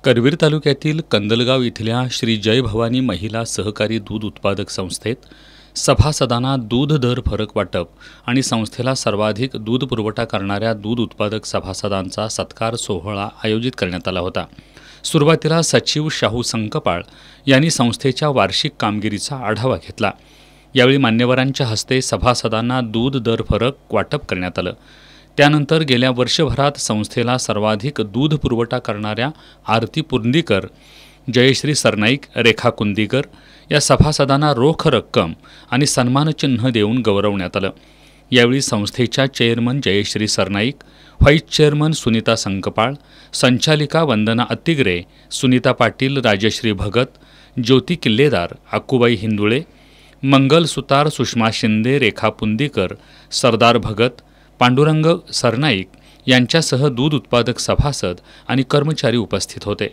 करवीर तालुक्यातील कंदलगाव इथल्या श्री जय भवानी महिला सहकारी दूध उत्पादक संस्थेत सभासदांना दूध दर फरक वाटप आणि संस्थेला सर्वाधिक दूध पुरवठा करणाऱ्या दूध उत्पादक सभासदांचा सत्कार सोहळा आयोजित करण्यात आला होता। सुरुवातीला सचिव शाहू संकपाळ यांनी संस्थेच्या वार्षिक कामगिरीचा आढावा घेतला। यावेळी मान्यवरांच्या हस्ते सभासदांना दूध दर फरक वाटप करण्यात आलं। त्यानंतर गेल्या वर्षभरात संस्थेला सर्वाधिक दूध पुरवठा करणाऱ्या आरती पुंदीकर, जयश्री सरनाईक, रेखा कुंदीकर या सभासदांना रोख रक्कम आणि सन्मानचिन्ह देऊन गौरवण्यात आलं। यावेळी संस्थेच्या chairman Jayashree Sarnaik, vice chairman Sunita Sankpal, संचालिका वंदना अत्तिगरे, सुनीता पाटील, राजश्री भगत, ज्योती किल्लेदार, अक्कूबाई हिंदुळे, मंगल सुतार, सुषमा शिंदे, रेखा पुंदीकर, सरदार भगत, पांडुरंग सरनाईक यांच्यासह दूध उत्पादक सभासद आणि कर्मचारी उपस्थित होते।